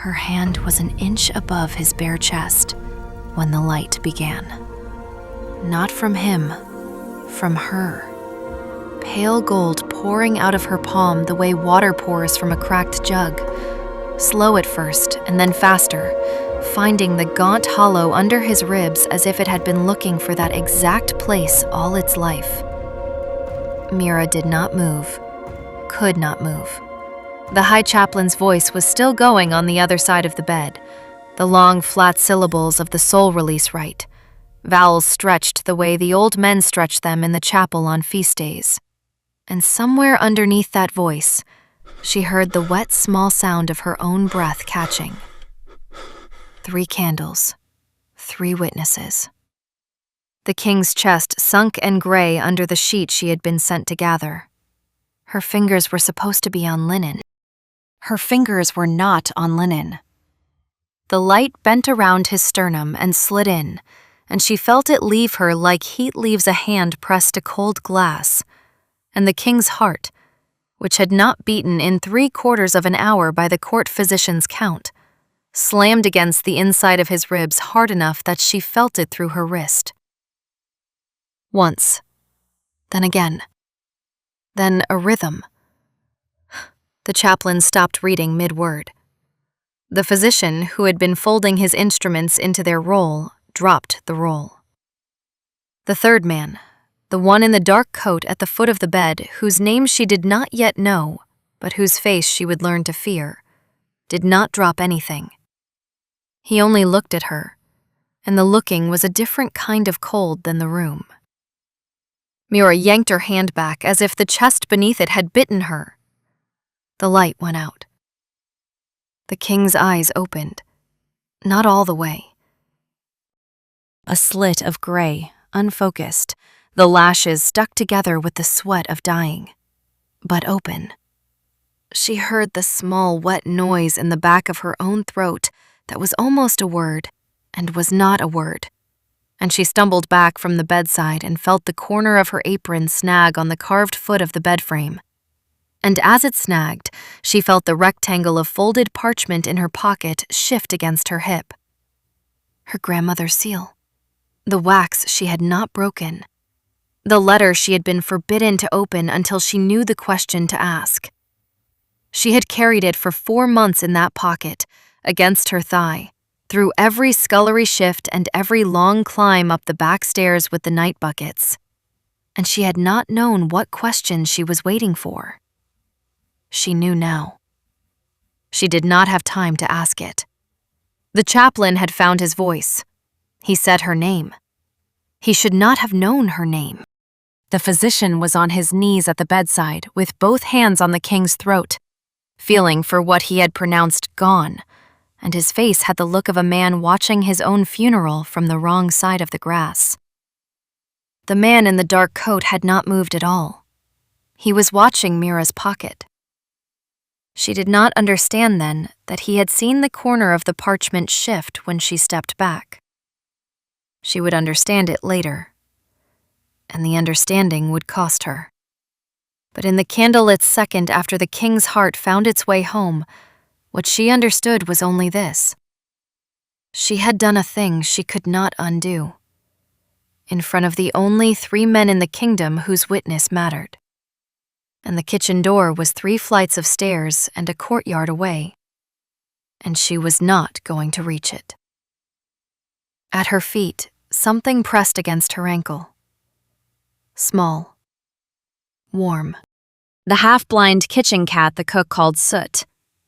Her hand was an inch above his bare chest when the light began. Not from him, from her. Pale gold pouring out of her palm the way water pours from a cracked jug. Slow at first, and then faster, finding the gaunt hollow under his ribs as if it had been looking for that exact place all its life. Mira did not move, could not move. The High Chaplain's voice was still going on the other side of the bed, the long, flat syllables of the soul release rite, vowels stretched the way the old men stretched them in the chapel on feast days. And somewhere underneath that voice, she heard the wet, small sound of her own breath catching. 3 candles, 3 witnesses. The king's chest sunk and gray under the sheet she had been sent to gather. Her fingers were supposed to be on linen. Her fingers were not on linen. The light bent around his sternum and slid in, and she felt it leave her like heat leaves a hand pressed to cold glass. And the king's heart, which had not beaten in 3/4 of an hour by the court physician's count, slammed against the inside of his ribs hard enough that she felt it through her wrist. Once, then again, then a rhythm. The chaplain stopped reading mid-word. The physician, who had been folding his instruments into their roll, dropped the roll. The third man, the one in the dark coat at the foot of the bed, whose name she did not yet know, but whose face she would learn to fear, did not drop anything. He only looked at her, and the looking was a different kind of cold than the room. Mira yanked her hand back as if the chest beneath it had bitten her. The light went out. The king's eyes opened, not all the way. A slit of gray, unfocused, the lashes stuck together with the sweat of dying, but open. She heard the small, wet noise in the back of her own throat that was almost a word and was not a word, and she stumbled back from the bedside and felt the corner of her apron snag on the carved foot of the bed frame. And as it snagged, she felt the rectangle of folded parchment in her pocket shift against her hip. Her grandmother's seal. The wax she had not broken. The letter she had been forbidden to open until she knew the question to ask. She had carried it for 4 months in that pocket, against her thigh, through every scullery shift and every long climb up the back stairs with the night buckets. And she had not known what question she was waiting for. She knew now. She did not have time to ask it. The chaplain had found his voice. He said her name. He should not have known her name. The physician was on his knees at the bedside, with both hands on the king's throat, feeling for what he had pronounced gone, and his face had the look of a man watching his own funeral from the wrong side of the grass. The man in the dark coat had not moved at all. He was watching Mira's pocket. She did not understand then that he had seen the corner of the parchment shift when she stepped back. She would understand it later, and the understanding would cost her. But in the candlelit second after the king's heart found its way home, what she understood was only this. She had done a thing she could not undo, in front of the only 3 men in the kingdom whose witness mattered. And the kitchen door was 3 flights of stairs and a courtyard away, and she was not going to reach it. At her feet, something pressed against her ankle. Small. Warm. The half-blind kitchen cat the cook called Soot,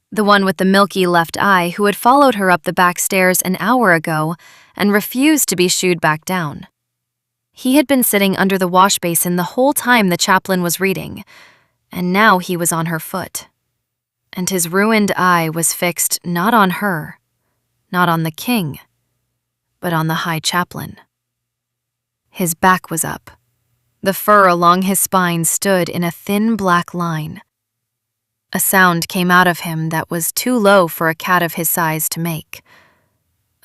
the one with the milky left eye who had followed her up the back stairs an hour ago and refused to be shooed back down. He had been sitting under the wash basin the whole time the chaplain was reading, and now he was on her foot. And his ruined eye was fixed not on her, not on the king, but on the High Chaplain. His back was up. The fur along his spine stood in a thin black line. A sound came out of him that was too low for a cat of his size to make.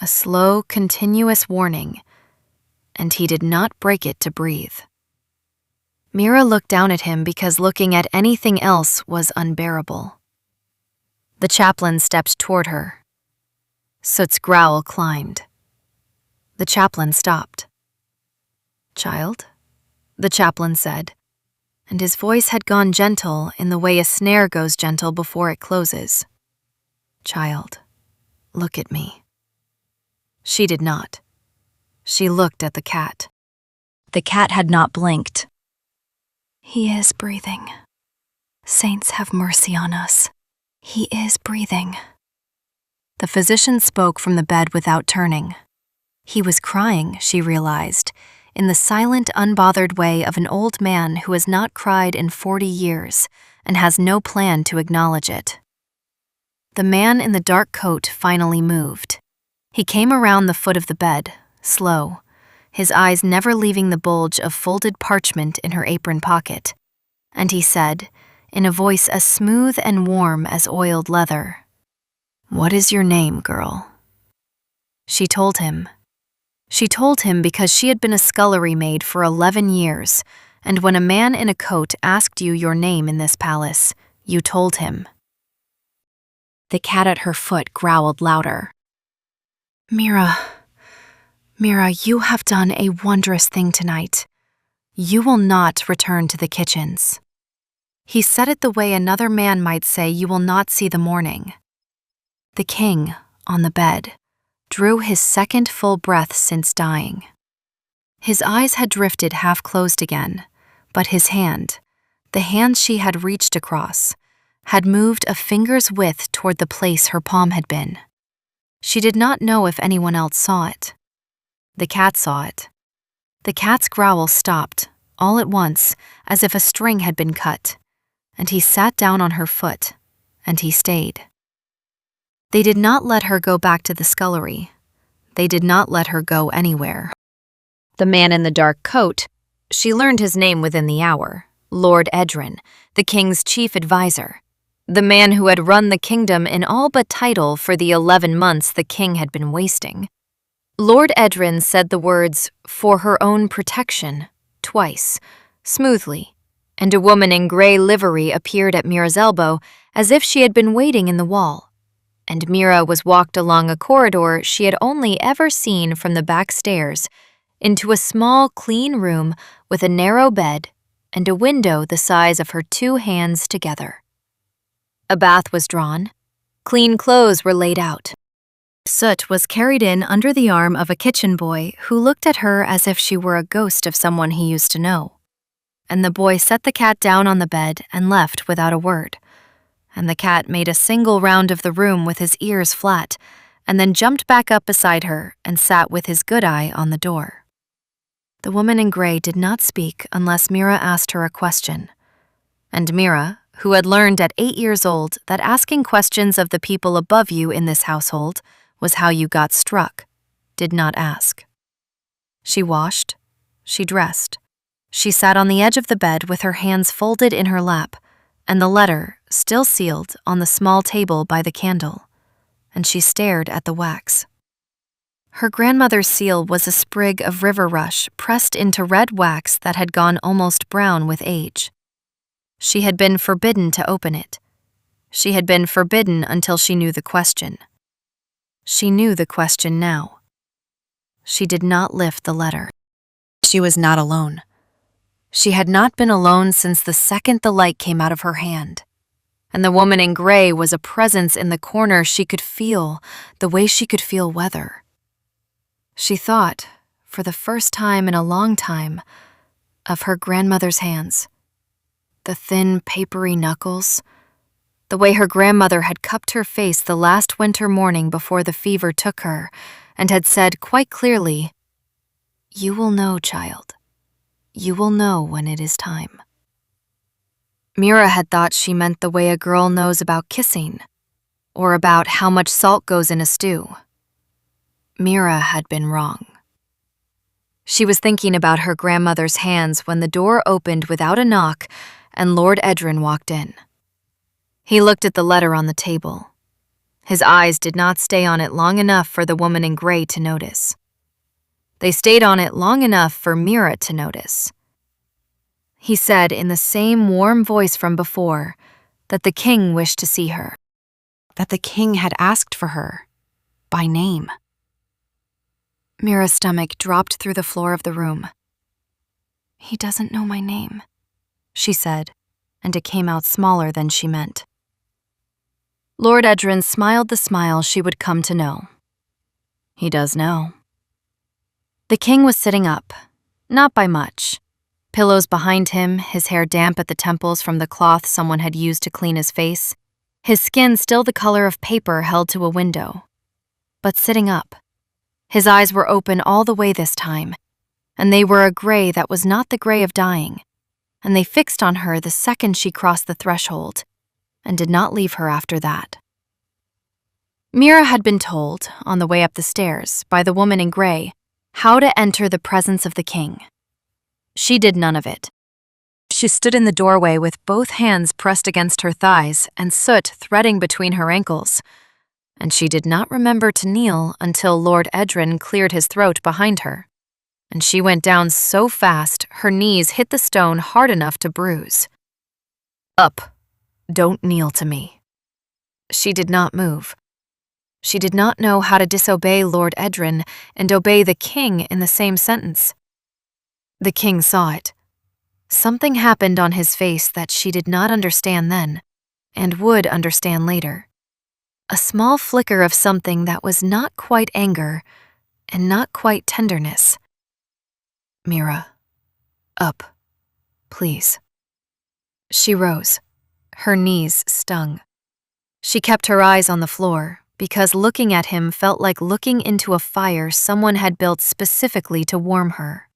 A slow, continuous warning, and he did not break it to breathe. Mira looked down at him because looking at anything else was unbearable. The chaplain stepped toward her, Soot's growl climbed. The chaplain stopped. "Child," the chaplain said, and his voice had gone gentle in the way a snare goes gentle before it closes. "Child, look at me." She did not. She looked at the cat. The cat had not blinked. "He is breathing. Saints have mercy on us. He is breathing." The physician spoke from the bed without turning. He was crying, she realized, in the silent, unbothered way of an old man who has not cried in 40 years and has no plan to acknowledge it. The man in the dark coat finally moved. He came around the foot of the bed, slow, his eyes never leaving the bulge of folded parchment in her apron pocket, and he said, in a voice as smooth and warm as oiled leather, "What is your name, girl?" She told him. She told him because she had been a scullery maid for 11 years, and when a man in a coat asked you your name in this palace, you told him. The cat at her foot growled louder. Mira, you have done a wondrous thing tonight. You will not return to the kitchens." He said it the way another man might say you will not see the morning. The king, on the bed, drew his second full breath since dying. His eyes had drifted half closed again, but his hand, the hand she had reached across, had moved a finger's width toward the place her palm had been. She did not know if anyone else saw it. The cat saw it. The cat's growl stopped, all at once, as if a string had been cut, and he sat down on her foot, and he stayed. They did not let her go back to the scullery. They did not let her go anywhere. The man in the dark coat, she learned his name within the hour, Lord Edrin, the king's chief advisor, the man who had run the kingdom in all but title for the 11 months the king had been wasting. Lord Edrin said the words, "for her own protection," twice, smoothly, and a woman in gray livery appeared at Mira's elbow as if she had been waiting in the wall, and Mira was walked along a corridor she had only ever seen from the back stairs into a small, clean room with a narrow bed and a window the size of her 2 hands together. A bath was drawn. Clean clothes were laid out. Soot was carried in under the arm of a kitchen boy who looked at her as if she were a ghost of someone he used to know. And the boy set the cat down on the bed and left without a word. And the cat made a single round of the room with his ears flat, and then jumped back up beside her and sat with his good eye on the door. The woman in gray did not speak unless Mira asked her a question. And Mira, who had learned at 8 years old that asking questions of the people above you in this household was how you got struck, did not ask. She washed, she dressed, she sat on the edge of the bed with her hands folded in her lap, and the letter, still sealed, on the small table by the candle, and she stared at the wax. Her grandmother's seal was a sprig of river rush pressed into red wax that had gone almost brown with age. She had been forbidden to open it. She had been forbidden until she knew the question. She knew the question now. She did not lift the letter. She was not alone. She had not been alone since the second the light came out of her hand. And the woman in gray was a presence in the corner she could feel, the way she could feel weather. She thought, for the first time in a long time, of her grandmother's hands. The thin, papery knuckles, the way her grandmother had cupped her face the last winter morning before the fever took her, and had said quite clearly, "You will know, child. You will know when it is time." Mira had thought she meant the way a girl knows about kissing, or about how much salt goes in a stew. Mira had been wrong. She was thinking about her grandmother's hands when the door opened without a knock and Lord Edrin walked in. He looked at the letter on the table. His eyes did not stay on it long enough for the woman in gray to notice. They stayed on it long enough for Mira to notice. He said in the same warm voice from before that the king wished to see her, that the king had asked for her. by name. Mira's stomach dropped through the floor of the room. "He doesn't know my name," she said, and it came out smaller than she meant. Lord Edrin smiled the smile she would come to know. He does know. The king was sitting up, not by much. Pillows behind him, his hair damp at the temples from the cloth someone had used to clean his face, his skin still the color of paper held to a window. But sitting up, his eyes were open all the way this time, and they were a gray that was not the gray of dying, and they fixed on her the second she crossed the threshold, and did not leave her after that. Mira had been told, on the way up the stairs, by the woman in gray, how to enter the presence of the king. She did none of it. She stood in the doorway with both hands pressed against her thighs and soot threading between her ankles, and she did not remember to kneel until Lord Edrin cleared his throat behind her, and she went down so fast her knees hit the stone hard enough to bruise. "Up, don't kneel to me." She did not move. She did not know how to disobey Lord Edrin and obey the king in the same sentence. The king saw it. Something happened on his face that she did not understand then, and would understand later. A small flicker of something that was not quite anger and not quite tenderness. "Mira, up, please." She rose. Her knees stung. She kept her eyes on the floor, because looking at him felt like looking into a fire someone had built specifically to warm her.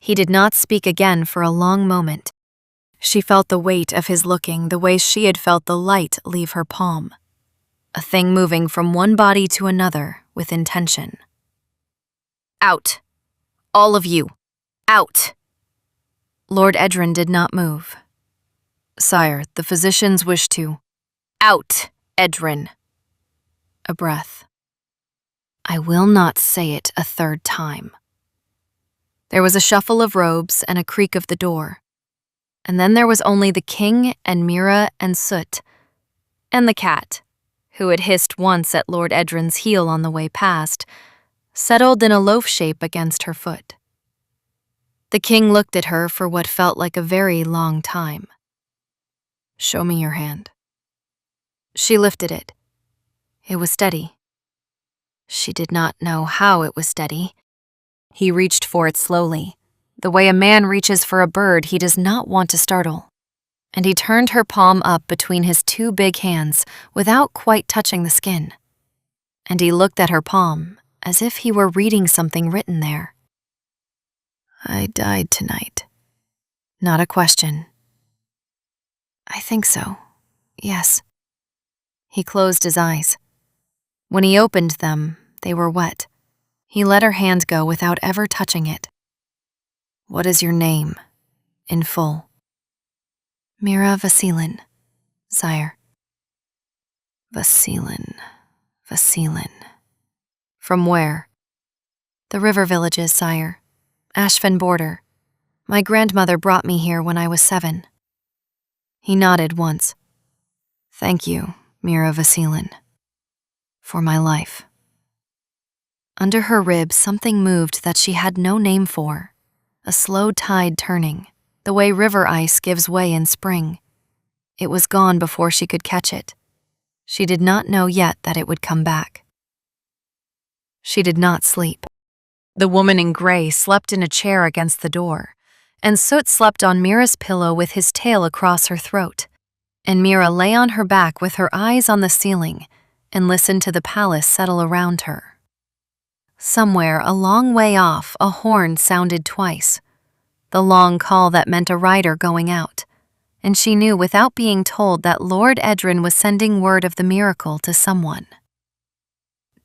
He did not speak again for a long moment. She felt the weight of his looking the way she had felt the light leave her palm. A thing moving from one body to another with intention. "Out! All of you! Out!" Lord Edrin did not move. "Sire, the physicians wish to—" "Out, Edrin!" A breath. "I will not say it a third time." There was a shuffle of robes and a creak of the door. And then there was only the king and Mira and Soot, and the cat, who had hissed once at Lord Edrin's heel on the way past, settled in a loaf shape against her foot. The king looked at her for what felt like a very long time. "Show me your hand." She lifted it. It was steady. She did not know how it was steady. He reached for it slowly, the way a man reaches for a bird he does not want to startle, and he turned her palm up between his two big hands without quite touching the skin. And he looked at her palm as if he were reading something written there. "I died tonight." Not a question. "I think so, yes." He closed his eyes. When he opened them, they were wet. He let her hand go without ever touching it. "What is your name, in full?" "Mira Vasilin, sire." Vasilin. From where?" "The river villages, sire. Ashfin border. My grandmother brought me here when I was 7. He nodded once. "Thank you, Mira Vasilin, for my life." Under her ribs, something moved that she had no name for. A slow tide turning, the way river ice gives way in spring. It was gone before she could catch it. She did not know yet that it would come back. She did not sleep. The woman in gray slept in a chair against the door, and Soot slept on Mira's pillow with his tail across her throat, and Mira lay on her back with her eyes on the ceiling and listened to the palace settle around her. Somewhere a long way off, a horn sounded twice, the long call that meant a rider going out, and she knew without being told that Lord Edrin was sending word of the miracle to someone.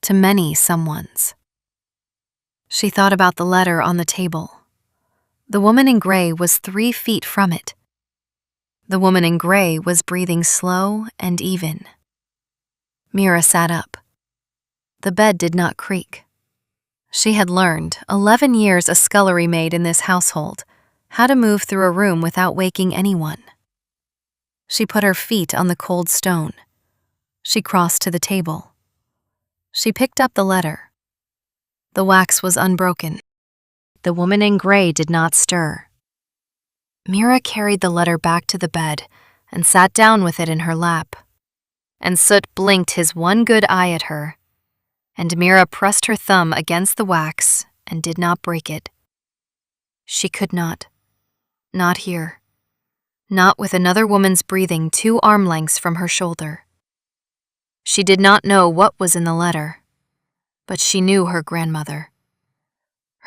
To many someones. She thought about the letter on the table. The woman in gray was 3 feet from it. The woman in gray was breathing slow and even. Mira sat up. The bed did not creak. She had learned, 11 years a scullery maid in this household, how to move through a room without waking anyone. She put her feet on the cold stone. She crossed to the table. She picked up the letter. The wax was unbroken. The woman in gray did not stir. Mira carried the letter back to the bed and sat down with it in her lap. And Soot blinked his one good eye at her, and Mira pressed her thumb against the wax and did not break it. She could not. Not here. Not with another woman's breathing 2 arm lengths from her shoulder. She did not know what was in the letter, but she knew her grandmother.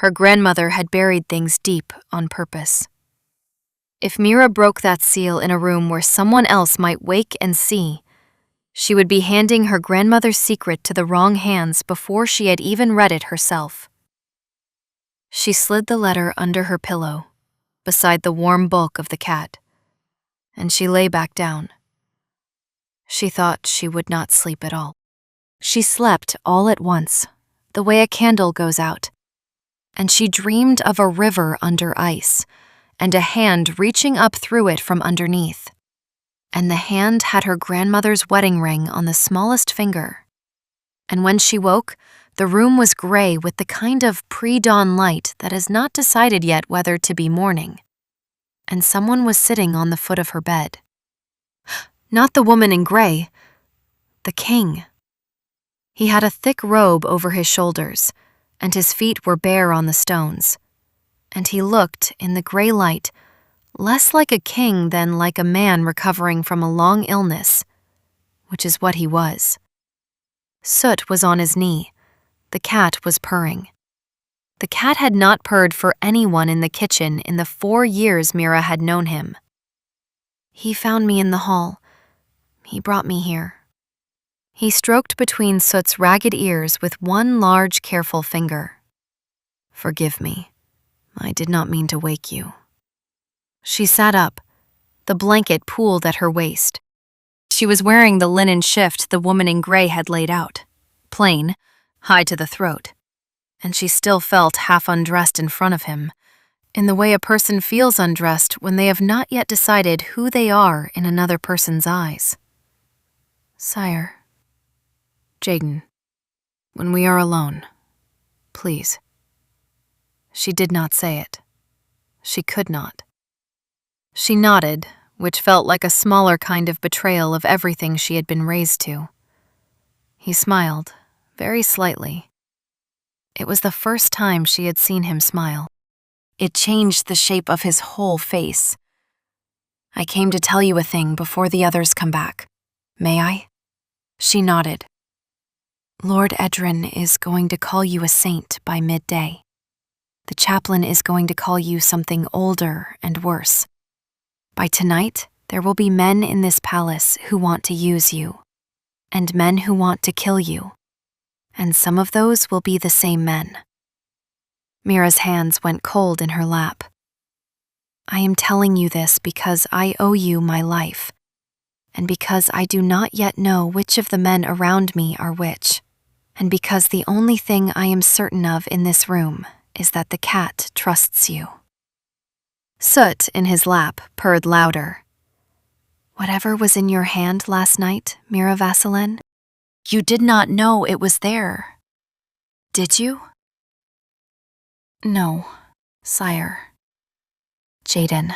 Her grandmother had buried things deep on purpose. If Mira broke that seal in a room where someone else might wake and see, she would be handing her grandmother's secret to the wrong hands before she had even read it herself. She slid the letter under her pillow, beside the warm bulk of the cat, and she lay back down. She thought she would not sleep at all. She slept all at once, the way a candle goes out, and she dreamed of a river under ice, and a hand reaching up through it from underneath. And the hand had her grandmother's wedding ring on the smallest finger. And when she woke, the room was gray with the kind of pre-dawn light that is not decided yet whether to be morning. And someone was sitting on the foot of her bed. Not the woman in gray, the king. He had a thick robe over his shoulders, and his feet were bare on the stones. And he looked, in the gray light, less like a king than like a man recovering from a long illness, which is what he was. Soot was on his knee. The cat was purring. The cat had not purred for anyone in the kitchen in the 4 years Mira had known him. He found me in the hall. He brought me here. He stroked between Soot's ragged ears with one large, careful finger. Forgive me. I did not mean to wake you. She sat up, the blanket pooled at her waist. She was wearing the linen shift the woman in gray had laid out, plain, high to the throat, and she still felt half undressed in front of him, in the way a person feels undressed when they have not yet decided who they are in another person's eyes. Sire. Jaden, when we are alone, please. She did not say it. She could not. She nodded, which felt like a smaller kind of betrayal of everything she had been raised to. He smiled, very slightly. It was the first time she had seen him smile. It changed the shape of his whole face. I came to tell you a thing before the others come back. May I? She nodded. Lord Edrin is going to call you a saint by midday. The chaplain is going to call you something older and worse. By tonight, there will be men in this palace who want to use you, and men who want to kill you, and some of those will be the same men. Mira's hands went cold in her lap. I am telling you this because I owe you my life, and because I do not yet know which of the men around me are which, and because the only thing I am certain of in this room is that the cat trusts you. Soot, in his lap, purred louder. Whatever was in your hand last night, Mira Vasselin, you did not know it was there. Did you? No, sire. Jaden.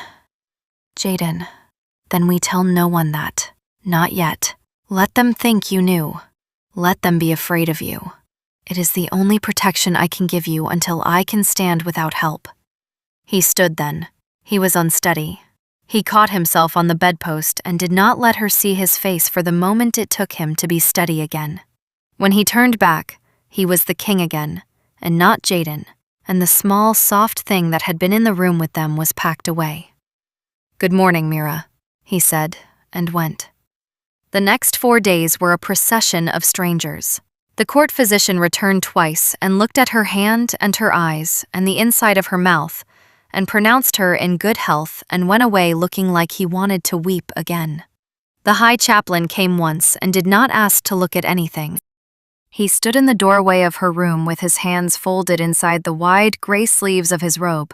Then we tell no one that. Not yet. Let them think you knew. Let them be afraid of you. It is the only protection I can give you until I can stand without help. He stood then. He was unsteady. He caught himself on the bedpost and did not let her see his face for the moment it took him to be steady again. When he turned back, he was the king again, and not Jaden, and the small, soft thing that had been in the room with them was packed away. Good morning, Mira, he said, and went. The next 4 days were a procession of strangers. The court physician returned twice and looked at her hand and her eyes and the inside of her mouth and pronounced her in good health and went away looking like he wanted to weep again. The high chaplain came once and did not ask to look at anything. He stood in the doorway of her room with his hands folded inside the wide gray sleeves of his robe,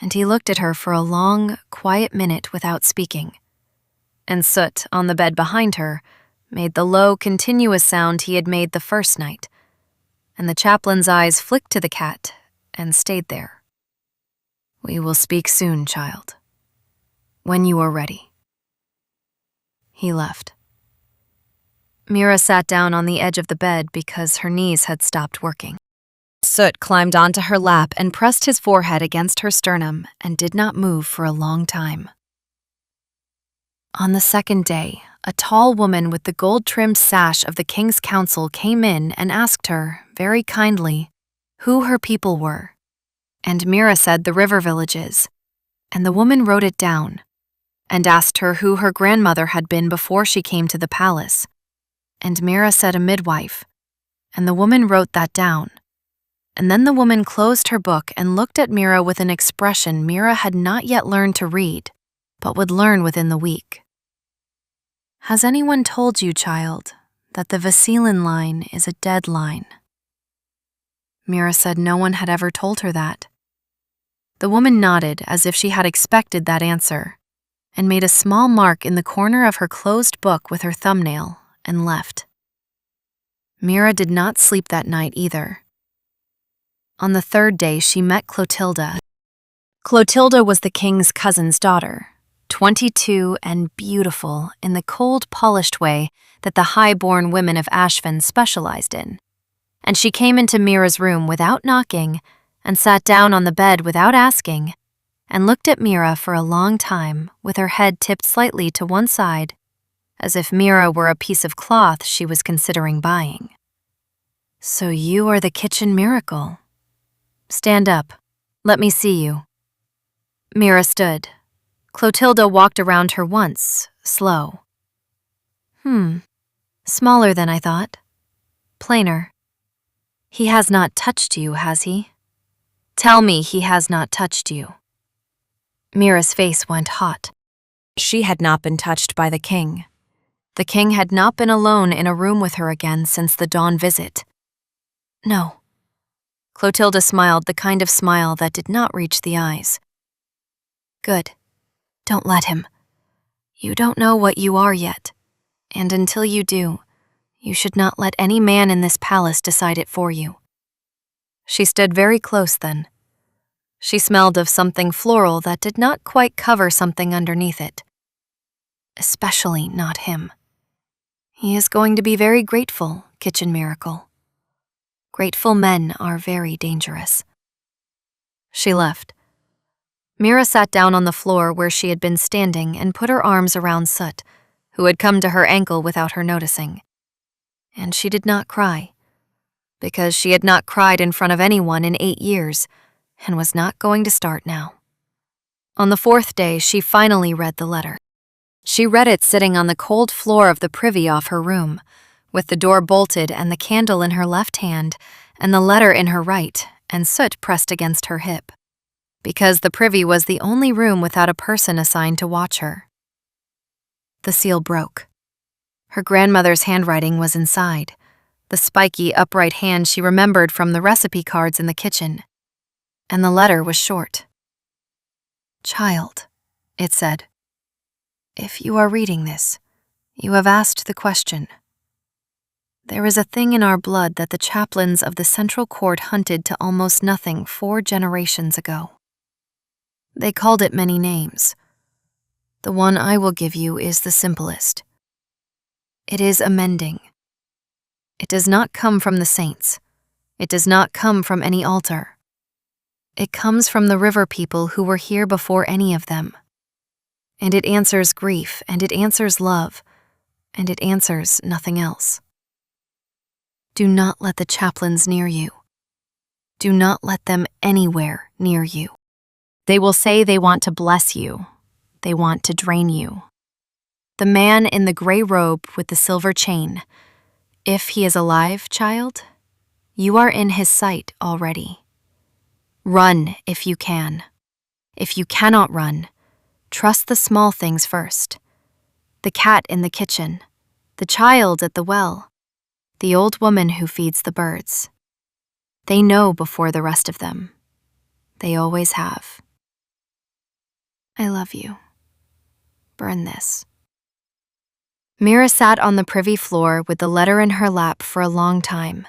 and he looked at her for a long, quiet minute without speaking. And Soot, on the bed behind her, made the low, continuous sound he had made the first night, and the chaplain's eyes flicked to the cat and stayed there. "We will speak soon, child. When you are ready." He left. Mira sat down on the edge of the bed because her knees had stopped working. Soot climbed onto her lap and pressed his forehead against her sternum and did not move for a long time. On the second day, a tall woman with the gold-trimmed sash of the king's council came in and asked her, very kindly, who her people were. And Mira said the river villages, and the woman wrote it down, and asked her who her grandmother had been before she came to the palace. And Mira said a midwife, and the woman wrote that down. And then the woman closed her book and looked at Mira with an expression Mira had not yet learned to read, but would learn within the week. "Has anyone told you, child, that the Vasilin line is a dead line?" Mira said no one had ever told her that. The woman nodded as if she had expected that answer, and made a small mark in the corner of her closed book with her thumbnail and left. Mira did not sleep that night either. On the third day, she met Clotilda. Clotilda was the king's cousin's daughter, 22 and beautiful in the cold, polished way that the high-born women of Ashvin specialized in. And she came into Mira's room without knocking and sat down on the bed without asking and looked at Mira for a long time with her head tipped slightly to one side, as if Mira were a piece of cloth she was considering buying. "So you are the kitchen miracle. Stand up. Let me see you." Mira stood. Clotilda walked around her once, slow. Smaller than I thought. Plainer. He has not touched you, has he? Tell me he has not touched you." Mira's face went hot. She had not been touched by the king. The king had not been alone in a room with her again since the dawn visit. "No." Clotilda smiled the kind of smile that did not reach the eyes. "Good. Don't let him. You don't know what you are yet, and until you do, you should not let any man in this palace decide it for you." She stood very close then. She smelled of something floral that did not quite cover something underneath it. Especially not him. He is going to be very grateful, kitchen miracle. Grateful men are very dangerous. She left. Mira sat down on the floor where she had been standing and put her arms around Soot, who had come to her ankle without her noticing. And she did not cry, because she had not cried in front of anyone in 8 years, and was not going to start now. On the 4th day, she finally read the letter. She read it sitting on the cold floor of the privy off her room, with the door bolted and the candle in her left hand and the letter in her right, and Soot pressed against her hip, because the privy was the only room without a person assigned to watch her. The seal broke. Her grandmother's handwriting was inside, the spiky, upright hand she remembered from the recipe cards in the kitchen, and the letter was short. "Child," it said, "if you are reading this, you have asked the question. There is a thing in our blood that the chaplains of the Central Court hunted to almost nothing 4 generations ago. They called it many names. The one I will give you is the simplest. It is amending. It does not come from the saints. It does not come from any altar. It comes from the river people who were here before any of them. And it answers grief, and it answers love, and it answers nothing else. Do not let the chaplains near you. Do not let them anywhere near you. They will say they want to bless you. They want to drain you. The man in the gray robe with the silver chain, if he is alive, child, you are in his sight already. Run if you can. If you cannot run, trust the small things first. The cat in the kitchen, the child at the well, the old woman who feeds the birds. They know before the rest of them. They always have. I love you. Burn this." Mira sat on the privy floor with the letter in her lap for a long time.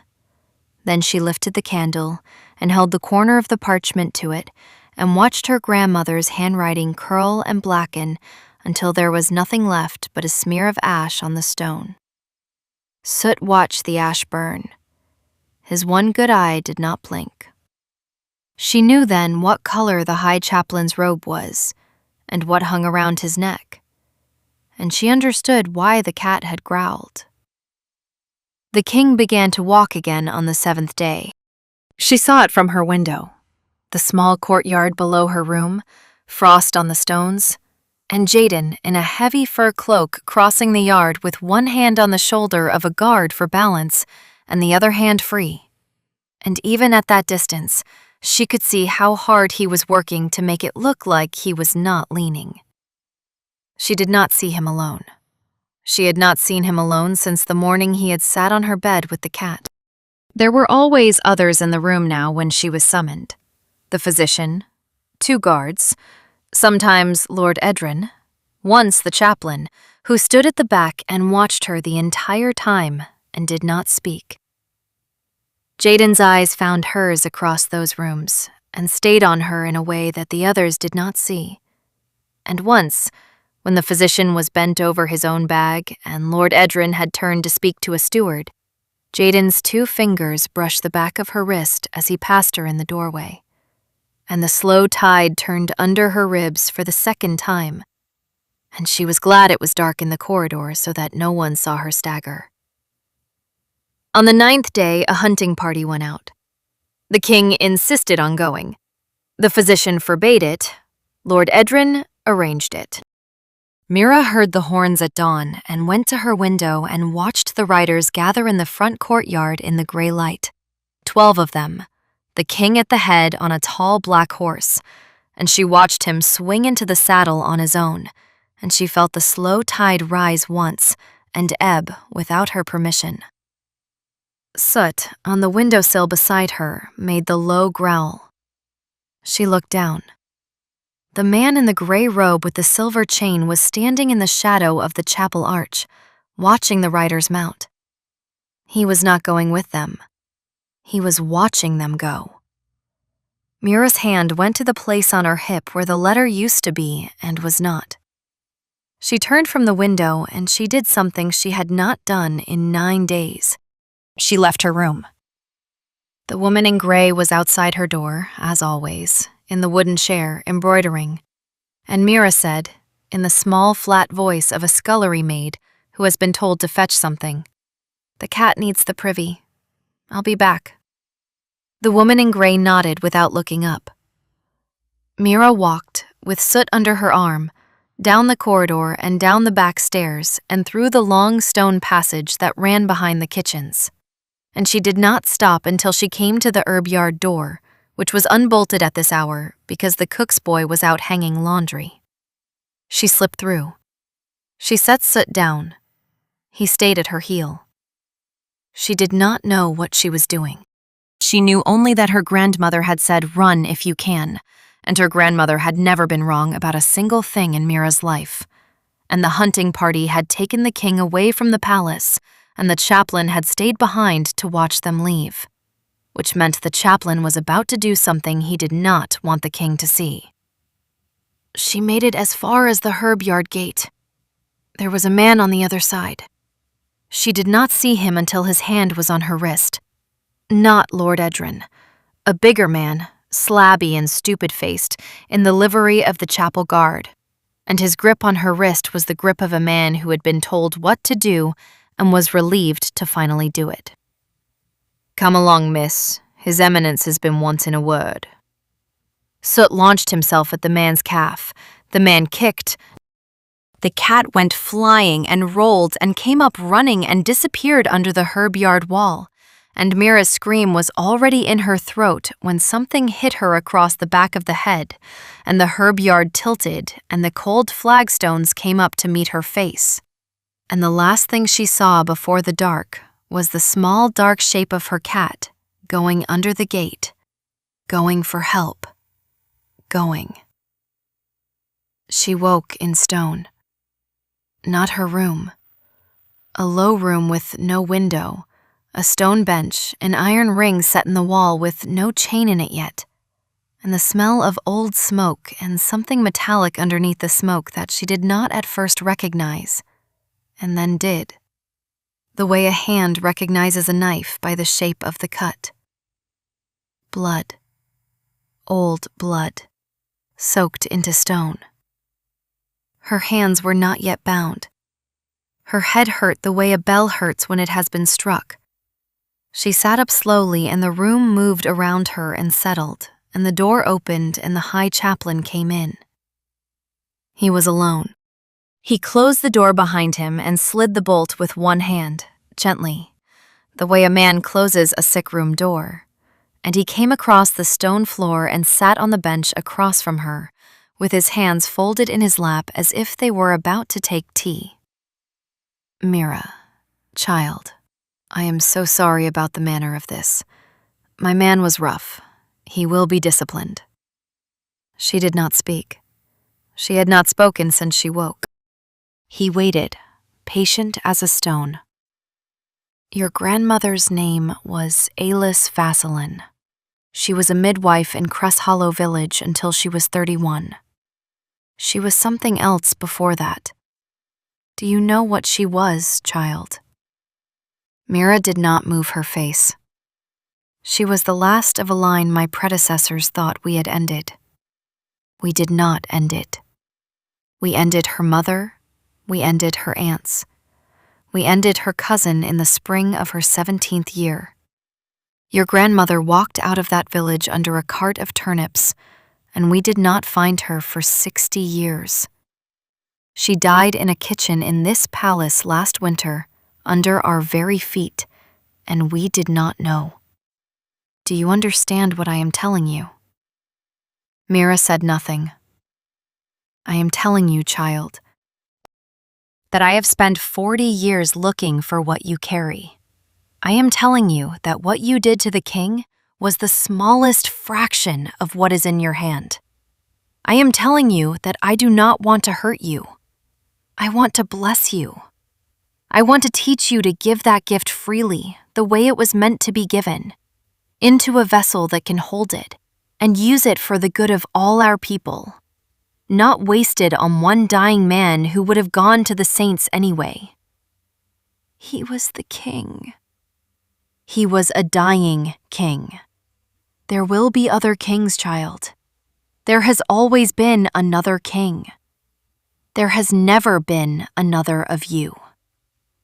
Then she lifted the candle and held the corner of the parchment to it and watched her grandmother's handwriting curl and blacken until there was nothing left but a smear of ash on the stone. Soot watched the ash burn. His one good eye did not blink. She knew then what color the High Chaplain's robe was and what hung around his neck, and she understood why the cat had growled. The king began to walk again on the 7th day. She saw it from her window, the small courtyard below her room, frost on the stones, and Jaden in a heavy fur cloak crossing the yard with one hand on the shoulder of a guard for balance and the other hand free. And even at that distance, she could see how hard he was working to make it look like he was not leaning. She did not see him alone. She had not seen him alone since the morning he had sat on her bed with the cat. There were always others in the room now when she was summoned. The physician, 2 guards, sometimes Lord Edrin, once the chaplain, who stood at the back and watched her the entire time and did not speak. Jaden's eyes found hers across those rooms and stayed on her in a way that the others did not see. And once, when the physician was bent over his own bag and Lord Edrin had turned to speak to a steward, Jaden's 2 fingers brushed the back of her wrist as he passed her in the doorway, and the slow tide turned under her ribs for the 2nd time, and she was glad it was dark in the corridor so that no one saw her stagger. On the 9th day, a hunting party went out. The king insisted on going. The physician forbade it. Lord Edrin arranged it. Mira heard the horns at dawn and went to her window and watched the riders gather in the front courtyard in the gray light. 12 of them, the king at the head on a tall black horse, and she watched him swing into the saddle on his own, and she felt the slow tide rise once and ebb without her permission. Soot, on the windowsill beside her, made the low growl. She looked down. The man in the gray robe with the silver chain was standing in the shadow of the chapel arch, watching the riders mount. He was not going with them. He was watching them go. Mira's hand went to the place on her hip where the letter used to be and was not. She turned from the window and she did something she had not done in 9 days. She left her room. The woman in gray was outside her door, as always, in the wooden chair, embroidering, and Mira said, in the small, flat voice of a scullery maid who has been told to fetch something, "The cat needs the privy. I'll be back." The woman in gray nodded without looking up. Mira walked, with Soot under her arm, down the corridor and down the back stairs and through the long stone passage that ran behind the kitchens. And she did not stop until she came to the herb yard door, which was unbolted at this hour because the cook's boy was out hanging laundry. She slipped through. She set Soot down. He stayed at her heel. She did not know what she was doing. She knew only that her grandmother had said, "Run if you can," and her grandmother had never been wrong about a single thing in Mira's life. And the hunting party had taken the king away from the palace, and the chaplain had stayed behind to watch them leave, which meant the chaplain was about to do something he did not want the king to see. She made it as far as the herb yard gate. There was a man on the other side. She did not see him until his hand was on her wrist. Not Lord Edrin, a bigger man, slabby and stupid-faced, in the livery of the chapel guard, and his grip on her wrist was the grip of a man who had been told what to do and was relieved to finally do it. "Come along, miss. His Eminence has been wanting a word." Soot launched himself at the man's calf. The man kicked. The cat went flying and rolled and came up running and disappeared under the herb yard wall, and Mira's scream was already in her throat when something hit her across the back of the head, and the herb yard tilted and the cold flagstones came up to meet her face. And the last thing she saw before the dark was the small dark shape of her cat going under the gate, going for help, going. She woke in stone. Not her room. A low room with no window, A stone bench, an iron ring set in the wall with no chain in it yet, and the smell of old smoke and something metallic underneath the smoke that she did not at first recognize, and then did. The way a hand recognizes a knife by the shape of the cut. Blood. Old blood. Soaked into stone. Her hands were not yet bound. Her head hurt the way a bell hurts when it has been struck. She sat up slowly and the room moved around her and settled, and the door opened and the high chaplain came in. He was alone. He closed the door behind him and slid the bolt with one hand, gently, the way a man closes a sick room door, and he came across the stone floor and sat on the bench across from her, with his hands folded in his lap as if they were about to take tea. Mira, child, I am so sorry about the manner of this. My man was rough. He will be disciplined. She did not speak. She had not spoken since she woke. He waited, patient as a stone. Your grandmother's name was Alice Vasselin. She was a midwife in Cress Hollow Village until she was 31. She was something else before that. Do you know what she was, child? Mira did not move her face. She was the last of a line my predecessors thought we had ended. We did not end it. We ended her mother, we ended her aunts. We ended her cousin in the spring of her 17th year. Your grandmother walked out of that village under a cart of turnips, and we did not find her for 60 years. She died in a kitchen in this palace last winter, under our very feet, and we did not know. Do you understand what I am telling you? Mira said nothing. I am telling you, child, that I have spent 40 years looking for what you carry. I am telling you that what you did to the king was the smallest fraction of what is in your hand. I am telling you that I do not want to hurt you. I want to bless you. I want to teach you to give that gift freely, the way it was meant to be given, into a vessel that can hold it, and use it for the good of all our people, not wasted on one dying man who would have gone to the saints anyway. He was the king. He was a dying king. There will be other kings, child. There has always been another king. There has never been another of you.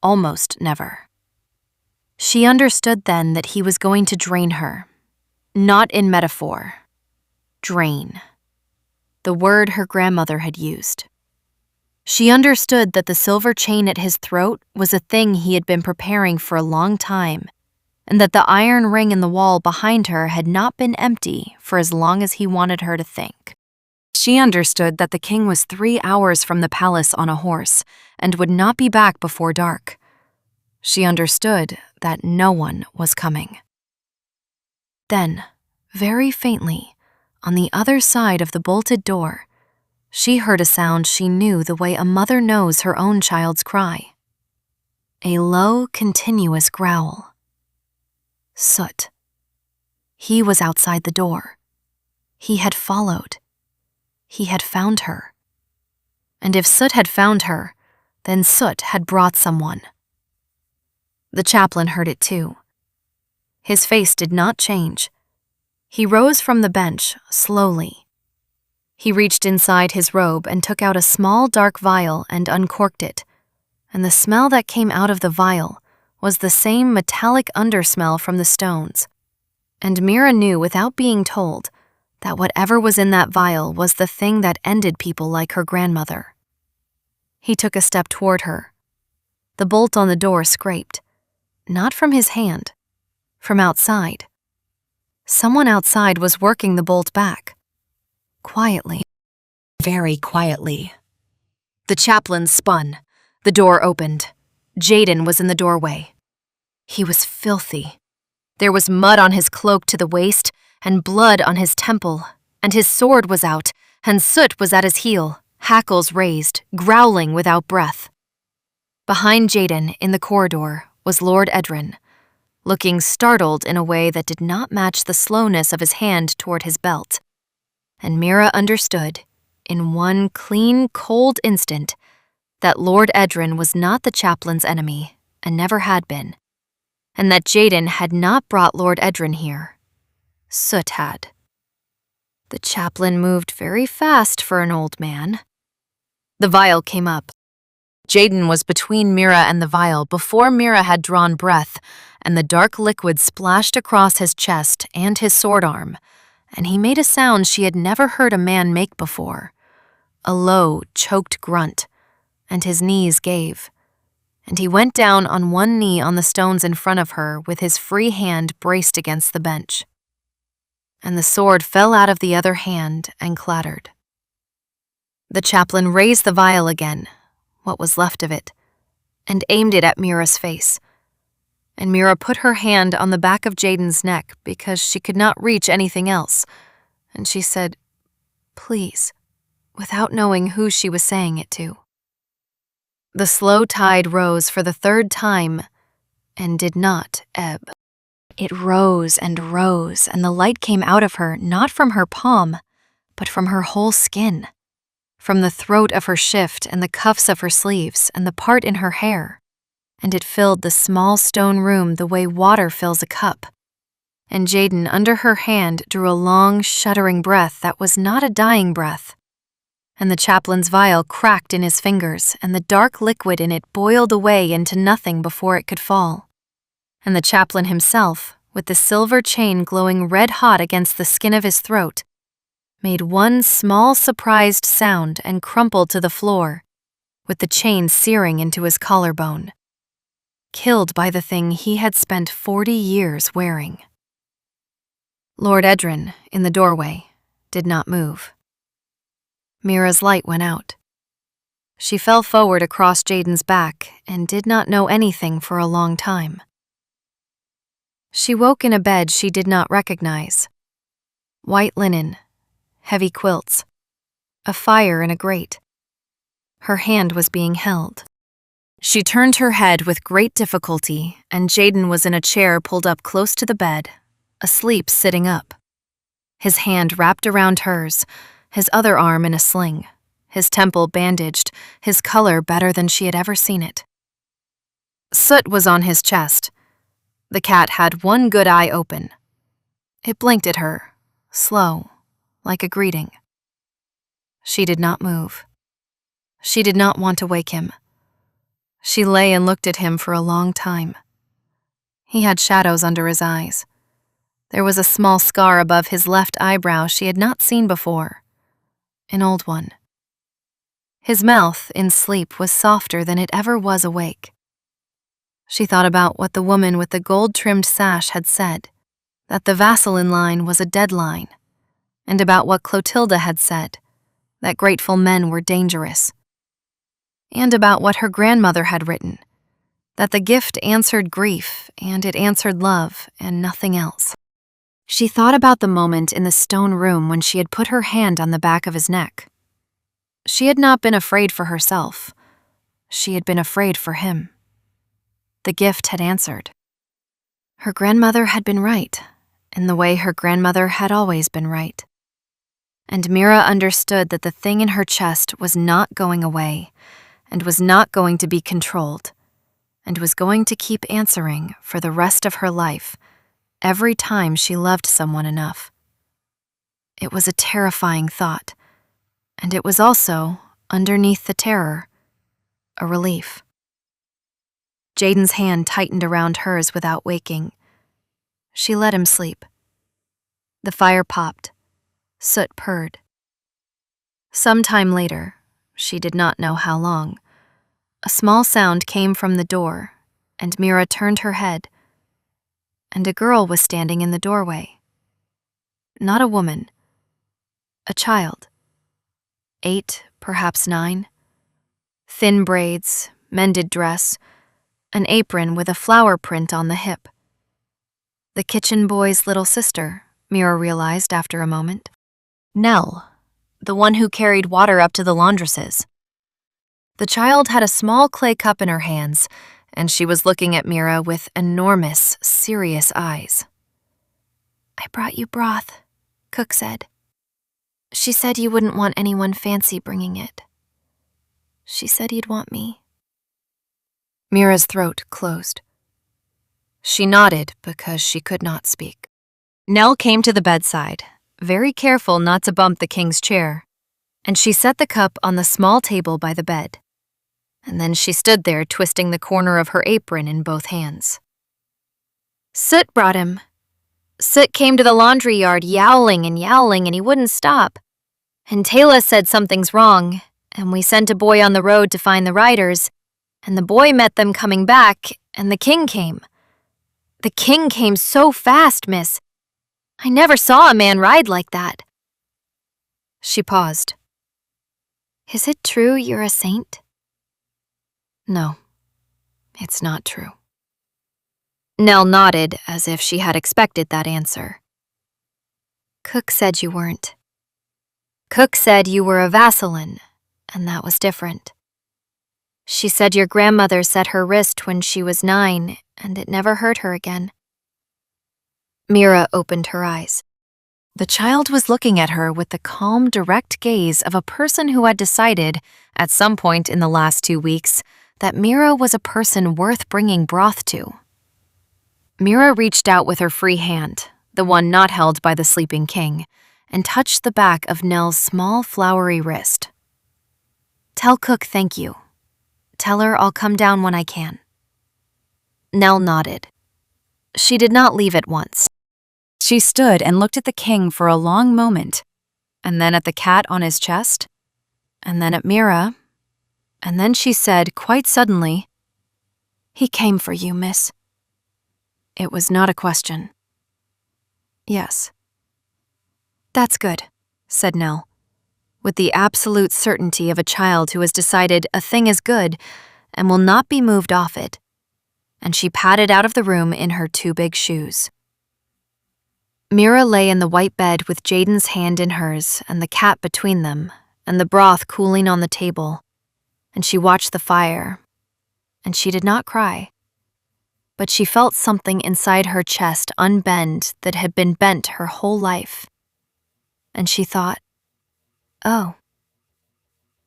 Almost never. She understood then that he was going to drain her. Not in metaphor. Drain. The word her grandmother had used. She understood that the silver chain at his throat was a thing he had been preparing for a long time, and that the iron ring in the wall behind her had not been empty for as long as he wanted her to think. She understood that the king was 3 hours from the palace on a horse and would not be back before dark. She understood that no one was coming. Then, very faintly, on the other side of the bolted door, she heard a sound she knew the way a mother knows her own child's cry. A low, continuous growl. Soot. He was outside the door. He had followed. He had found her. And if Soot had found her, then Soot had brought someone. The chaplain heard it too. His face did not change. He rose from the bench, slowly. He reached inside his robe and took out a small dark vial and uncorked it, and the smell that came out of the vial was the same metallic undersmell from the stones. And Mira knew without being told that whatever was in that vial was the thing that ended people like her grandmother. He took a step toward her. The bolt on the door scraped, not from his hand, from outside. Someone outside was working the bolt back. Quietly. Very quietly. The chaplain spun. The door opened. Jaden was in the doorway. He was filthy. There was mud on his cloak to the waist, and blood on his temple, and his sword was out, and Soot was at his heel, hackles raised, growling without breath. Behind Jaden, in the corridor, was Lord Edrin, looking startled in a way that did not match the slowness of his hand toward his belt. And Mira understood, in one clean, cold instant, that Lord Edrin was not the chaplain's enemy, and never had been, and that Jaden had not brought Lord Edrin here. Soot had. The chaplain moved very fast for an old man. The vial came up. Jaden was between Mira and the vial before Mira had drawn breath, and the dark liquid splashed across his chest and his sword arm, and he made a sound she had never heard a man make before, a low, choked grunt, and his knees gave, and he went down on one knee on the stones in front of her with his free hand braced against the bench. And the sword fell out of the other hand and clattered. The chaplain raised the vial again, what was left of it, and aimed it at Mira's face. And Mira put her hand on the back of Jaden's neck because she could not reach anything else, and she said, "Please," without knowing who she was saying it to. The slow tide rose for the third time and did not ebb. It rose, and the light came out of her not from her palm, but from her whole skin, from the throat of her shift and the cuffs of her sleeves and the part in her hair, and it filled the small stone room the way water fills a cup. And Jaden, under her hand, drew a long, shuddering breath that was not a dying breath. And the chaplain's vial cracked in his fingers, and the dark liquid in it boiled away into nothing before it could fall. And the chaplain himself, with the silver chain glowing red-hot against the skin of his throat, made one small surprised sound and crumpled to the floor, with the chain searing into his collarbone, killed by the thing he had spent 40 years wearing. Lord Edrin, in the doorway, did not move. Mira's light went out. She fell forward across Jaden's back and did not know anything for a long time. She woke in a bed she did not recognize. White linen, heavy quilts, a fire in a grate. Her hand was being held. She turned her head with great difficulty, and Jaden was in a chair pulled up close to the bed, asleep sitting up. His hand wrapped around hers, his other arm in a sling, his temple bandaged, his color better than she had ever seen it. Soot was on his chest. The cat had one good eye open. It blinked at her, slow, like a greeting. She did not move. She did not want to wake him. She lay and looked at him for a long time. He had shadows under his eyes. There was a small scar above his left eyebrow she had not seen before, an old one. His mouth, in sleep, was softer than it ever was awake. She thought about what the woman with the gold-trimmed sash had said, that the Vasselin line was a dead line, and about what Clotilda had said, that grateful men were dangerous, and about what her grandmother had written, that the gift answered grief, and it answered love, and nothing else. She thought about the moment in the stone room when she had put her hand on the back of his neck. She had not been afraid for herself. She had been afraid for him. The gift had answered. Her grandmother had been right, in the way her grandmother had always been right. And Mira understood that the thing in her chest was not going away, and was not going to be controlled, and was going to keep answering for the rest of her life every time she loved someone enough. It was a terrifying thought, and it was also, underneath the terror, a relief. Jaden's hand tightened around hers without waking. She let him sleep. The fire popped. Soot purred. Some time later, she did not know how long, a small sound came from the door, and Mira turned her head, and a girl was standing in the doorway. Not a woman, a child. 8, perhaps 9. Thin braids, mended dress, an apron with a flower print on the hip. The kitchen boy's little sister, Mira realized after a moment. Nell, the one who carried water up to the laundresses. The child had a small clay cup in her hands, and she was looking at Mira with enormous, serious eyes. "I brought you broth," Cook said. "She said you wouldn't want anyone fancy bringing it. She said you'd want me." Mira's throat closed. She nodded because she could not speak. Nell came to the bedside, very careful not to bump the king's chair, and she set the cup on the small table by the bed. And then she stood there twisting the corner of her apron in both hands. "Soot brought him. Soot came to the laundry yard yowling, and he wouldn't stop. And Taylor said something's wrong, and we sent a boy on the road to find the riders, and the boy met them coming back, and the king came. The king came so fast, miss. I never saw a man ride like that." She paused. "Is it true you're a saint?" "No, it's not true." Nell nodded as if she had expected that answer. "Cook said you weren't. Cook said you were a Vasselin, and that was different. She said your grandmother set her wrist when she was 9, and it never hurt her again." Mira opened her eyes. The child was looking at her with the calm, direct gaze of a person who had decided, at some point in the last 2 weeks, that Mira was a person worth bringing broth to. Mira reached out with her free hand, the one not held by the sleeping king, and touched the back of Nell's small, flowery wrist. "Tell Cook thank you. Tell her I'll come down when I can." Nell nodded. She did not leave at once. She stood and looked at the king for a long moment, and then at the cat on his chest, and then at Mira, and then she said quite suddenly, "He came for you, miss." It was not a question. "Yes." "That's good," said Nell, with the absolute certainty of a child who has decided a thing is good and will not be moved off it, and she padded out of the room in her 2 big shoes. Mira lay in the white bed with Jaden's hand in hers and the cat between them, and the broth cooling on the table, and she watched the fire, and she did not cry. But she felt something inside her chest unbend that had been bent her whole life. And she thought, "Oh,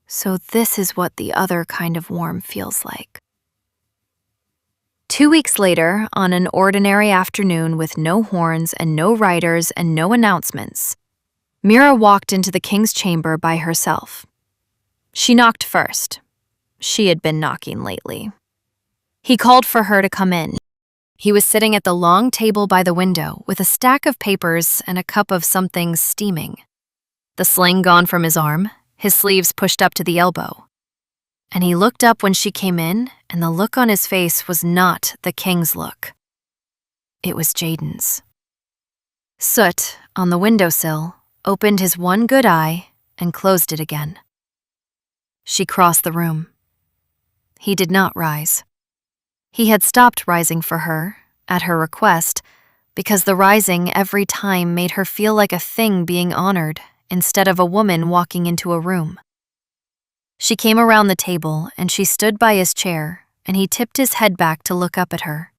so this is what the other kind of warm feels like." 2 weeks later, on an ordinary afternoon with no horns and no riders and no announcements, Mira walked into the king's chamber by herself. She knocked first. She had been knocking lately. He called for her to come in. He was sitting at the long table by the window with a stack of papers and a cup of something steaming. The sling gone from his arm, his sleeves pushed up to the elbow. And he looked up when she came in, and the look on his face was not the king's look. It was Jaden's. Soot, on the windowsill, opened his one good eye and closed it again. She crossed the room. He did not rise. He had stopped rising for her, at her request, because the rising every time made her feel like a thing being honored instead of a woman walking into a room. She came around the table and she stood by his chair, and he tipped his head back to look up at her.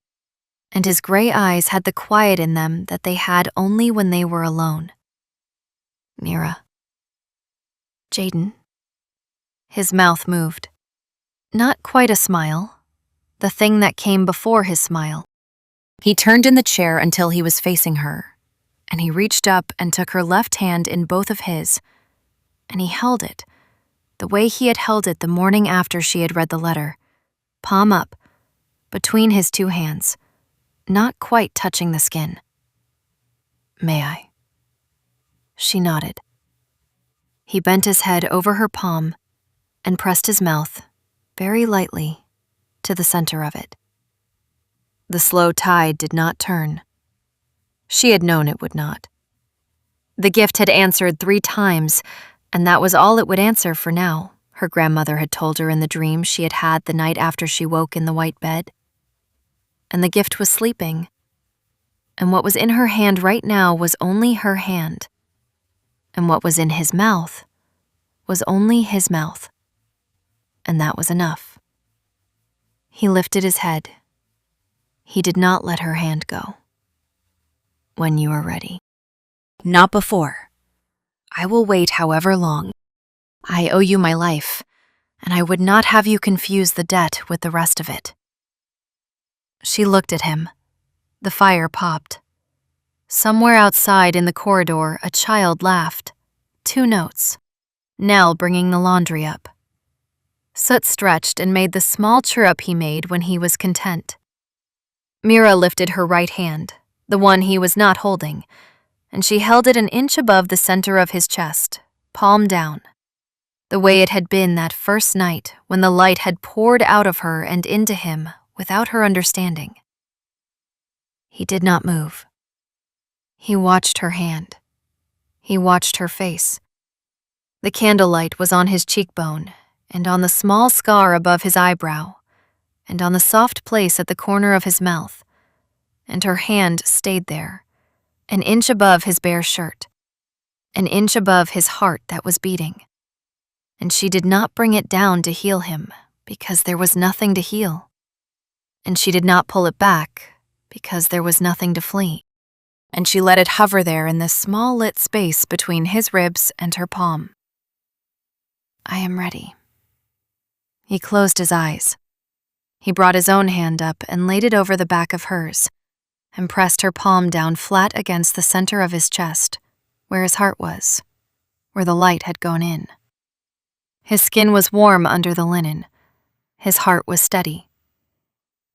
And his gray eyes had the quiet in them that they had only when they were alone. "Mira." "Jaden." His mouth moved. Not quite a smile, the thing that came before his smile. He turned in the chair until he was facing her, and he reached up and took her left hand in both of his, and he held it, the way he had held it the morning after she had read the letter, palm up, between his 2 hands, not quite touching the skin. "May I?" She nodded. He bent his head over her palm and pressed his mouth, very lightly, to the center of it. The slow tide did not turn. She had known it would not. The gift had answered 3 times, and that was all it would answer for now, her grandmother had told her in the dream she had had the night after she woke in the white bed. And the gift was sleeping, and what was in her hand right now was only her hand, and what was in his mouth was only his mouth, and that was enough. He lifted his head. He did not let her hand go. When you are ready. Not before. I will wait however long. I owe you my life, and I would not have you confuse the debt with the rest of it. She looked at him. The fire popped. Somewhere outside in the corridor, a child laughed. 2 notes. Nell bringing the laundry up. Soot stretched and made the small chirrup he made when he was content. Mira lifted her right hand, the one he was not holding, and she held it an inch above the center of his chest, palm down, the way it had been that first night when the light had poured out of her and into him without her understanding. He did not move. He watched her hand. He watched her face. The candlelight was on his cheekbone, and on the small scar above his eyebrow, and on the soft place at the corner of his mouth, and her hand stayed there, an inch above his bare shirt, an inch above his heart that was beating. And she did not bring it down to heal him, because there was nothing to heal. And she did not pull it back, because there was nothing to flee. And she let it hover there in this small lit space between his ribs and her palm. I am ready. He closed his eyes. He brought his own hand up and laid it over the back of hers, and pressed her palm down flat against the center of his chest, where his heart was, where the light had gone in. His skin was warm under the linen. His heart was steady.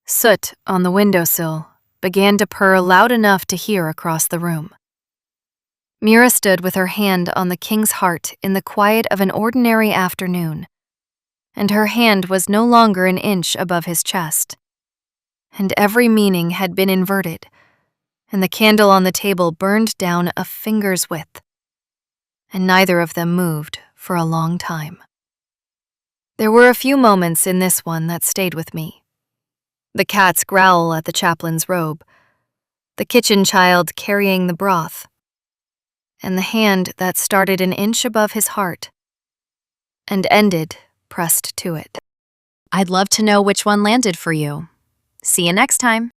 Soot on the windowsill began to purr loud enough to hear across the room. Mira stood with her hand on the king's heart in the quiet of an ordinary afternoon, and her hand was no longer an inch above his chest, and every meaning had been inverted, and the candle on the table burned down a finger's width, and neither of them moved for a long time. There were a few moments in this one that stayed with me. The cat's growl at the chaplain's robe, the kitchen child carrying the broth, and the hand that started an inch above his heart and ended pressed to it. I'd love to know which one landed for you. See you next time.